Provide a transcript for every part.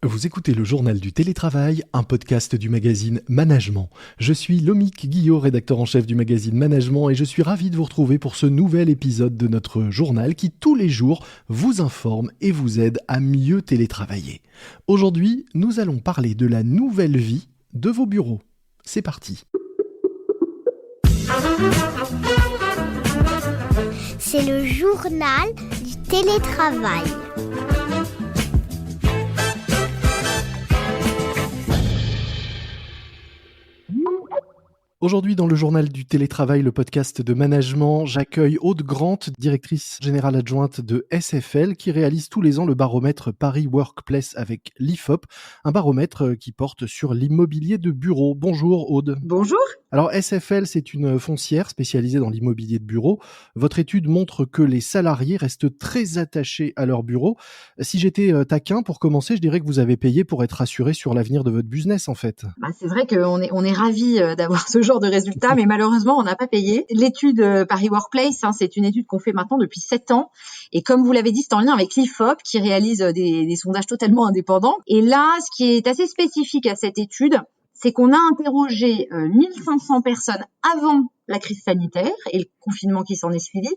Vous écoutez le journal du télétravail, un podcast du magazine Management. Je suis Lomique Guillot, rédacteur en chef du magazine Management, et je suis ravi de vous retrouver pour ce nouvel épisode de notre journal qui, tous les jours, vous informe et vous aide à mieux télétravailler. Aujourd'hui, nous allons parler de la nouvelle vie de vos bureaux. C'est parti. C'est le journal du télétravail. Aujourd'hui, dans le journal du télétravail, le podcast de management, j'accueille Aude Grant, directrice générale adjointe de SFL, qui réalise tous les ans le baromètre Paris Workplace avec l'IFOP, un baromètre qui porte sur l'immobilier de bureau. Bonjour Aude. Bonjour. Alors SFL, c'est une foncière spécialisée dans l'immobilier de bureau. Votre étude montre que les salariés restent très attachés à leur bureau. Si j'étais taquin, pour commencer, je dirais que vous avez payé pour être assuré sur l'avenir de votre business en fait. C'est vrai qu'on est ravis d'avoir ce genre de résultats, mais malheureusement, on n'a pas payé. L'étude Paris Workplace, c'est une étude qu'on fait maintenant depuis 7 ans. Et comme vous l'avez dit, c'est en lien avec l'IFOP qui réalise des sondages totalement indépendants. Et là, ce qui est assez spécifique à cette étude, c'est qu'on a interrogé 1500 personnes avant la crise sanitaire et le confinement qui s'en est suivi,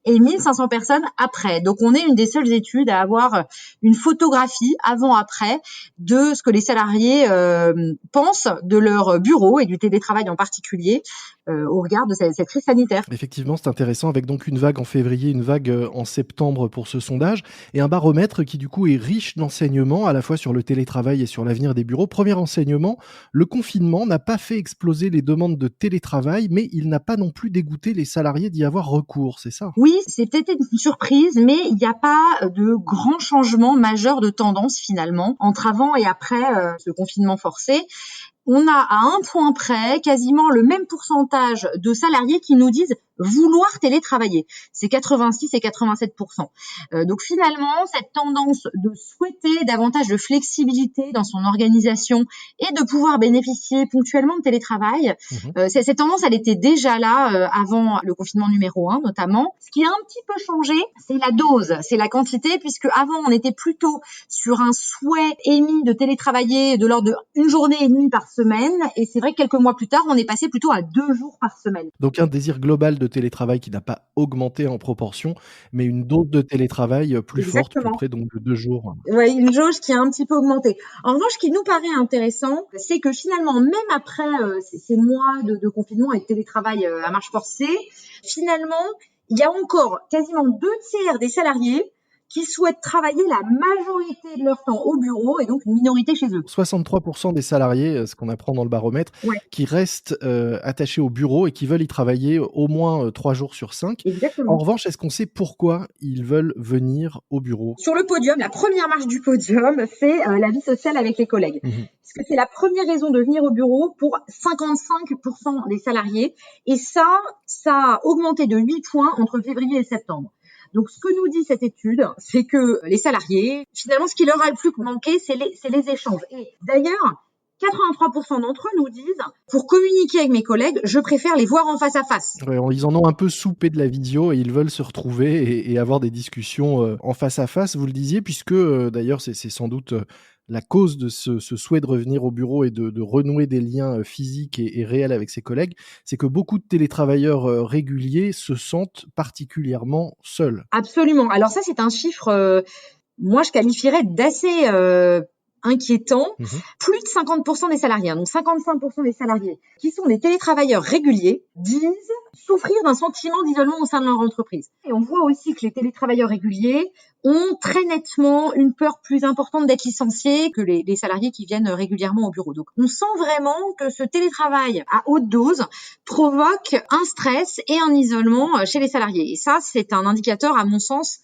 et 1500 personnes après. Donc, on est une des seules études à avoir une photographie avant-après de ce que les salariés pensent de leur bureau et du télétravail en particulier au regard de cette crise sanitaire. Effectivement, c'est intéressant, avec donc une vague en février, une vague en septembre pour ce sondage, et un baromètre qui du coup est riche d'enseignements, à la fois sur le télétravail et sur l'avenir des bureaux. Premier enseignement, le confinement n'a pas fait exploser les demandes de télétravail, mais il n'a pas non plus dégoûté les salariés d'y avoir recours, c'est ça ? Oui, c'est peut-être une surprise, mais il n'y a pas de grands changements majeurs de tendance finalement entre avant et après ce confinement forcé. On a à un point près quasiment le même pourcentage de salariés qui nous disent vouloir télétravailler. C'est 86 et 87%. Donc finalement, cette tendance de souhaiter davantage de flexibilité dans son organisation et de pouvoir bénéficier ponctuellement de télétravail, cette tendance, elle était déjà là avant le confinement numéro 1 notamment. Ce qui a un petit peu changé, c'est la dose, c'est la quantité, puisque avant on était plutôt sur un souhait émis de télétravailler de l'ordre d'une journée et demie par semaine, et c'est vrai que quelques mois plus tard, on est passé plutôt à 2 jours par semaine. Donc un désir global de télétravail qui n'a pas augmenté en proportion, mais une dose de télétravail plus forte, plus près donc de 2 jours. Oui, une jauge qui a un petit peu augmenté. En revanche, ce qui nous paraît intéressant, c'est que finalement, même après ces mois de confinement et de télétravail à marche forcée, finalement, il y a encore quasiment 2/3 des salariés qui souhaitent travailler la majorité de leur temps au bureau et donc une minorité chez eux. 63% des salariés, ce qu'on apprend dans le baromètre, qui restent attachés au bureau et qui veulent y travailler au moins 3 jours sur 5. Exactement. En revanche, est-ce qu'on sait pourquoi ils veulent venir au bureau ? Sur le podium, la première marche du podium, c'est la vie sociale avec les collègues. Parce que c'est la première raison de venir au bureau pour 55% des salariés. Et ça a augmenté de 8 points entre février et septembre. Donc, ce que nous dit cette étude, c'est que les salariés, finalement, ce qui leur a le plus manqué, c'est les échanges. Et d'ailleurs, 83% d'entre eux nous disent, pour communiquer avec mes collègues, je préfère les voir en face à face. Ouais, ils en ont un peu soupé de la visio et ils veulent se retrouver et avoir des discussions en face à face, vous le disiez, puisque d'ailleurs c'est sans doute la cause de ce souhait de revenir au bureau et de renouer des liens physiques et réels avec ses collègues, c'est que beaucoup de télétravailleurs réguliers se sentent particulièrement seuls. Absolument. Alors ça, c'est un chiffre, moi je qualifierais d'assez inquiétant. Plus de 50% des salariés, donc 55% des salariés qui sont des télétravailleurs réguliers, disent souffrir d'un sentiment d'isolement au sein de leur entreprise. Et on voit aussi que les télétravailleurs réguliers ont très nettement une peur plus importante d'être licenciés que les salariés qui viennent régulièrement au bureau. Donc on sent vraiment que ce télétravail à haute dose provoque un stress et un isolement chez les salariés. Et ça, c'est un indicateur, à mon sens,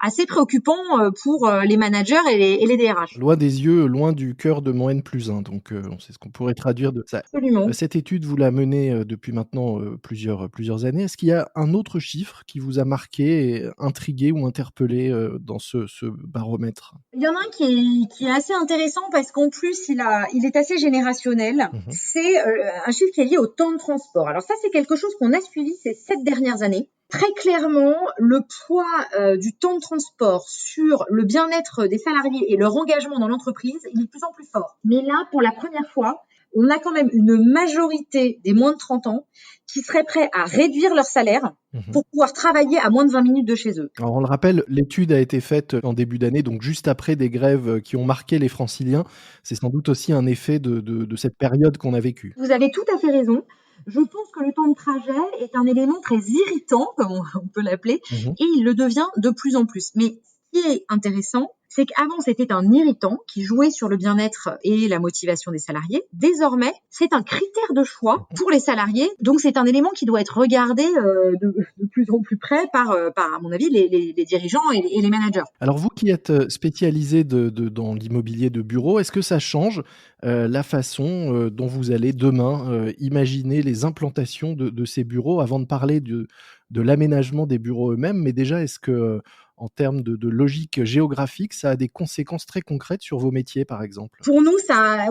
assez préoccupant pour les managers et les DRH. Loin des yeux, loin du cœur de mon N+1, donc c'est ce qu'on pourrait traduire de ça. Absolument. Cette étude, vous la menez depuis maintenant plusieurs années. Est-ce qu'il y a un autre chiffre qui vous a marqué, et intrigué ou interpellé dans ce baromètre ? Il y en a un qui est assez intéressant parce qu'en plus, il est assez générationnel. C'est un chiffre qui est lié au temps de transport. Alors ça, c'est quelque chose qu'on a suivi ces 7 dernières années. Très clairement, le poids du temps de transport sur le bien-être des salariés et leur engagement dans l'entreprise, il est de plus en plus fort. Mais là, pour la première fois, on a quand même une majorité des moins de 30 ans qui seraient prêts à réduire leur salaire pour pouvoir travailler à moins de 20 minutes de chez eux. Alors on le rappelle, l'étude a été faite en début d'année, donc juste après des grèves qui ont marqué les Franciliens. C'est sans doute aussi un effet de cette période qu'on a vécue. Vous avez tout à fait raison. Je pense que le temps de trajet est un élément très irritant, comme on peut l'appeler, et il le devient de plus en plus. Mais ce qui est intéressant, c'est qu'avant, c'était un irritant qui jouait sur le bien-être et la motivation des salariés. Désormais, c'est un critère de choix pour les salariés. Donc, c'est un élément qui doit être regardé de plus en plus près par à mon avis, les dirigeants et les managers. Alors vous qui êtes spécialisé dans l'immobilier de bureau, est-ce que ça change la façon dont vous allez demain imaginer les implantations de ces bureaux, avant de parler de l'aménagement des bureaux eux-mêmes? Mais déjà, est-ce que en termes de logique géographique, ça a des conséquences très concrètes sur vos métiers, par exemple? Pour nous,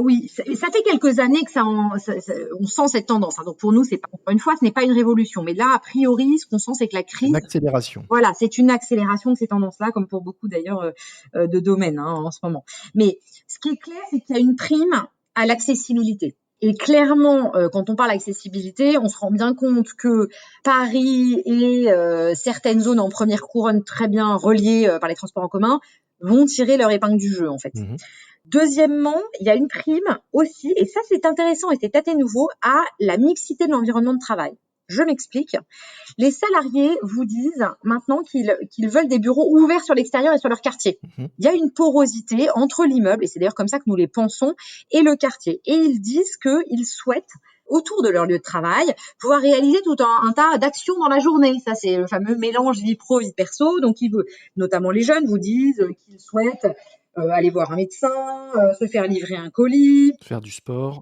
oui, ça fait quelques années que on sent cette tendance. Donc pour nous, c'est pas, encore une fois, ce n'est pas une révolution. Mais là, a priori, ce qu'on sent, c'est que la crise, Une accélération. Voilà, c'est une accélération de ces tendances-là, comme pour beaucoup d'ailleurs de domaines en ce moment. Mais ce qui est clair, c'est qu'il y a une prime à l'accessibilité. Et clairement, quand on parle d'accessibilité, on se rend bien compte que Paris et certaines zones en première couronne très bien reliées par les transports en commun vont tirer leur épingle du jeu, en fait. Deuxièmement, il y a une prime aussi, et ça c'est intéressant et c'est assez nouveau, à la mixité de l'environnement de travail. Je m'explique. Les salariés vous disent maintenant qu'ils veulent des bureaux ouverts sur l'extérieur et sur leur quartier. Il y a une porosité entre l'immeuble, et c'est d'ailleurs comme ça que nous les pensons, et le quartier. Et ils disent qu'ils souhaitent, autour de leur lieu de travail, pouvoir réaliser tout un tas d'actions dans la journée. Ça, c'est le fameux mélange vie pro, vie perso. Donc, notamment les jeunes vous disent qu'ils souhaitent aller voir un médecin, se faire livrer un colis, faire du sport,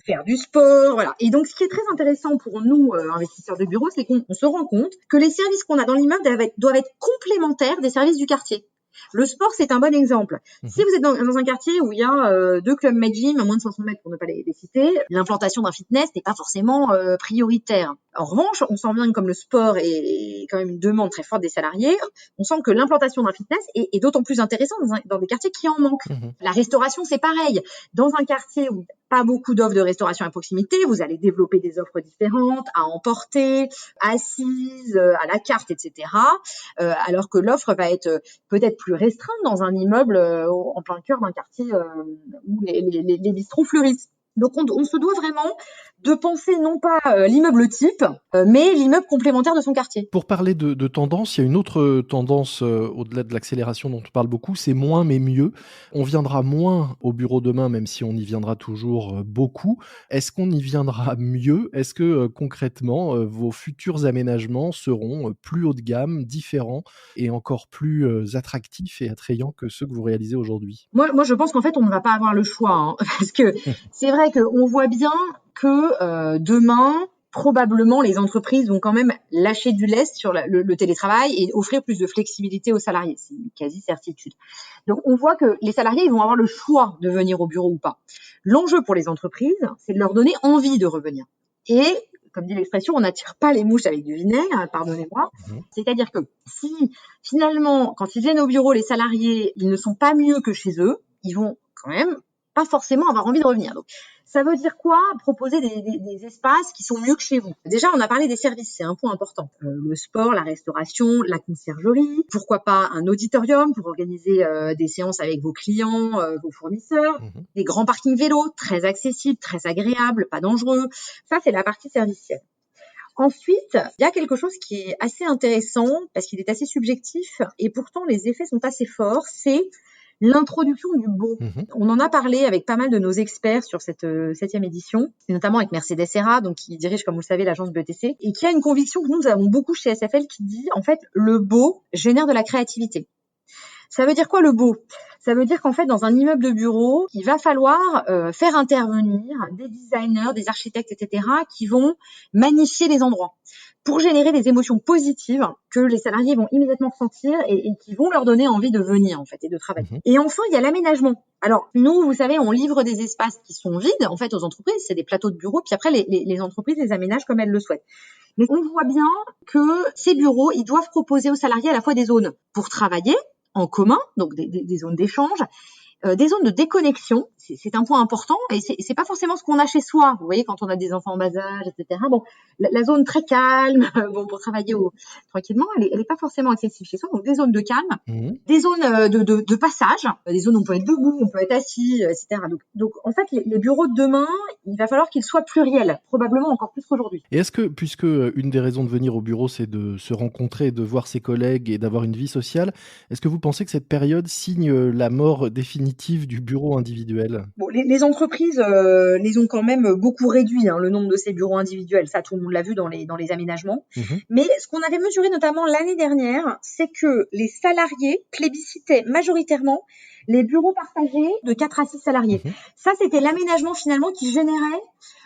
voilà. Et donc, ce qui est très intéressant pour nous, investisseurs de bureaux, c'est qu'on se rend compte que les services qu'on a dans l'immeuble doivent être complémentaires des services du quartier. Le sport, c'est un bon exemple. Si vous êtes dans un quartier où il y a 2 clubs med gym à moins de 500 mètres, pour ne pas les citer, l'implantation d'un fitness n'est pas forcément prioritaire. En revanche, on sent bien que comme le sport est quand même une demande très forte des salariés, on sent que l'implantation d'un fitness est d'autant plus intéressante dans des quartiers qui en manquent. La restauration, c'est pareil. Dans un quartier où pas beaucoup d'offres de restauration à proximité, vous allez développer des offres différentes, à emporter, assises, à la carte, etc. Alors que l'offre va être peut-être plus restreinte dans un immeuble en plein cœur d'un quartier où les bistrots fleurissent. Donc on se doit vraiment de penser non pas l'immeuble type, mais l'immeuble complémentaire de son quartier. Pour parler de tendance, il y a une autre tendance au-delà de l'accélération dont on parle beaucoup, c'est moins mais mieux. On viendra moins au bureau demain, même si on y viendra toujours beaucoup. Est-ce qu'on y viendra mieux? Est-ce que concrètement, vos futurs aménagements seront plus haut de gamme, différents et encore plus attractifs et attrayants que ceux que vous réalisez aujourd'hui? Moi, je pense qu'en fait, on ne va pas avoir le choix, parce que c'est vrai qu'on voit bien que demain, probablement, les entreprises vont quand même lâcher du lest sur le télétravail et offrir plus de flexibilité aux salariés. C'est une quasi-certitude. Donc, on voit que les salariés, ils vont avoir le choix de venir au bureau ou pas. L'enjeu pour les entreprises, c'est de leur donner envie de revenir. Et, comme dit l'expression, on n'attire pas les mouches avec du vinaigre, pardonnez-moi. C'est-à-dire que si, finalement, quand ils viennent au bureau, les salariés, ils ne sont pas mieux que chez eux, ils vont quand même pas forcément avoir envie de revenir. Donc, ça veut dire quoi? Proposer des espaces qui sont mieux que chez vous. Déjà, on a parlé des services, c'est un point important. Le sport, la restauration, la conciergerie, pourquoi pas un auditorium pour organiser des séances avec vos clients, vos fournisseurs, des grands parkings vélos, très accessibles, très agréables, pas dangereux. Ça, c'est la partie servicielle. Ensuite, il y a quelque chose qui est assez intéressant parce qu'il est assez subjectif et pourtant les effets sont assez forts, c'est l'introduction du beau. On en a parlé avec pas mal de nos experts sur cette 7e édition, et notamment avec Mercedes Serra, donc qui dirige, comme vous le savez, l'agence BETC, et qui a une conviction que nous avons beaucoup chez SFL qui dit, en fait, le beau génère de la créativité. Ça veut dire quoi le beau? Ça veut dire qu'en fait, dans un immeuble de bureau, il va falloir faire intervenir des designers, des architectes, etc., qui vont magnifier les endroits pour générer des émotions positives que les salariés vont immédiatement ressentir et qui vont leur donner envie de venir en fait et de travailler. Et enfin, il y a l'aménagement. Alors nous, vous savez, on livre des espaces qui sont vides en fait aux entreprises, c'est des plateaux de bureaux, puis après les entreprises les aménagent comme elles le souhaitent. Mais on voit bien que ces bureaux, ils doivent proposer aux salariés à la fois des zones pour travailler en commun, donc des zones d'échange, des zones de déconnexion, c'est un point important, et c'est pas forcément ce qu'on a chez soi. Vous voyez, quand on a des enfants en bas âge, etc. Bon, la zone très calme, bon, pour travailler tranquillement, elle est pas forcément accessible chez soi. Donc des zones de calme, des zones de passage, des zones où on peut être debout, on peut être assis, etc. Donc en fait, les bureaux de demain, il va falloir qu'ils soient pluriels, probablement encore plus qu'aujourd'hui. Et est-ce que, puisque une des raisons de venir au bureau, c'est de se rencontrer, de voir ses collègues et d'avoir une vie sociale, est-ce que vous pensez que cette période signe la mort définitive du bureau individuel? Bon, les entreprises les ont quand même beaucoup réduit, le nombre de ces bureaux individuels. Ça, tout le monde l'a vu dans les aménagements. Mais ce qu'on avait mesuré notamment l'année dernière, c'est que les salariés plébiscitaient majoritairement les bureaux partagés de 4 à 6 salariés. Ça, c'était l'aménagement finalement qui générait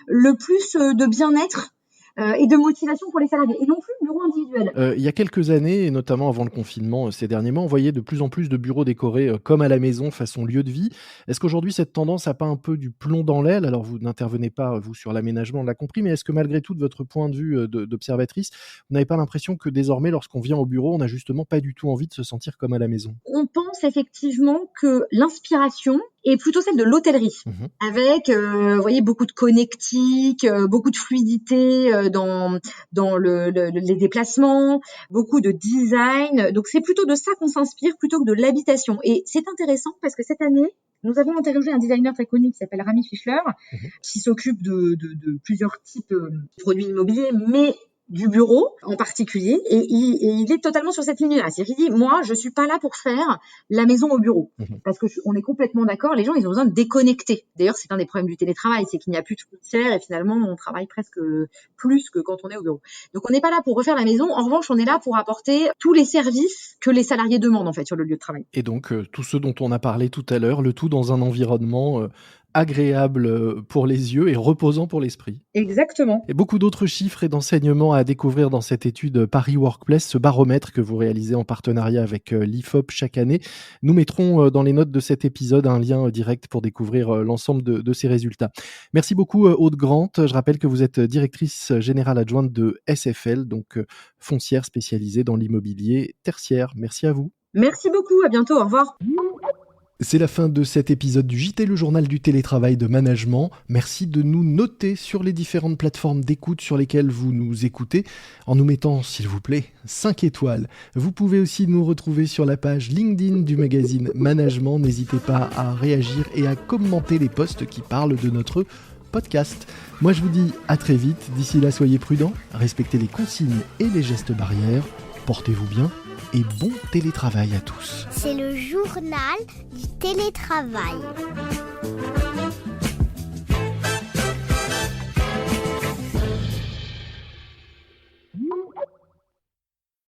le plus de bien-être et de motivation pour les salariés, et non plus le bureau individuel. Il y a quelques années, et notamment avant le confinement, ces derniers mois, on voyait de plus en plus de bureaux décorés comme à la maison, façon lieu de vie. Est-ce qu'aujourd'hui, cette tendance n'a pas un peu du plomb dans l'aile? Alors, vous n'intervenez pas, vous, sur l'aménagement, on l'a compris, mais est-ce que malgré tout, de votre point de vue d'observatrice, vous n'avez pas l'impression que désormais, lorsqu'on vient au bureau, on n'a justement pas du tout envie de se sentir comme à la maison? On pense effectivement que l'inspiration est plutôt celle de l'hôtellerie, avec, vous voyez, beaucoup de connectique, beaucoup de fluidité dans les déplacements, beaucoup de design. Donc c'est plutôt de ça qu'on s'inspire plutôt que de l'habitation. Et c'est intéressant parce que cette année, nous avons interrogé un designer très connu qui s'appelle Rami Fischler, qui s'occupe de plusieurs types de produits immobiliers, mais du bureau en particulier, et il est totalement sur cette ligne-là. C'est-à-dire qu'il dit, moi, je suis pas là pour faire la maison au bureau, parce que on est complètement d'accord, les gens, ils ont besoin de déconnecter. D'ailleurs, c'est un des problèmes du télétravail, c'est qu'il n'y a plus de frontières, et finalement, on travaille presque plus que quand on est au bureau. Donc, on n'est pas là pour refaire la maison. En revanche, on est là pour apporter tous les services que les salariés demandent, en fait, sur le lieu de travail. Et donc, tout ce dont on a parlé tout à l'heure, le tout dans un environnement agréable pour les yeux et reposant pour l'esprit. Exactement. Et beaucoup d'autres chiffres et d'enseignements à découvrir dans cette étude Paris Workplace, ce baromètre que vous réalisez en partenariat avec l'IFOP chaque année. Nous mettrons dans les notes de cet épisode un lien direct pour découvrir l'ensemble de ces résultats. Merci beaucoup Aude Grant. Je rappelle que vous êtes directrice générale adjointe de SFL, donc foncière spécialisée dans l'immobilier tertiaire. Merci à vous. Merci beaucoup, à bientôt, au revoir. C'est la fin de cet épisode du JT, le journal du télétravail de management. Merci de nous noter sur les différentes plateformes d'écoute sur lesquelles vous nous écoutez, en nous mettant, s'il vous plaît, 5 étoiles. Vous pouvez aussi nous retrouver sur la page LinkedIn du magazine Management. N'hésitez pas à réagir et à commenter les posts qui parlent de notre podcast. Moi, je vous dis à très vite. D'ici là, soyez prudents, respectez les consignes et les gestes barrières. Portez-vous bien et bon télétravail à tous. C'est le journal du télétravail.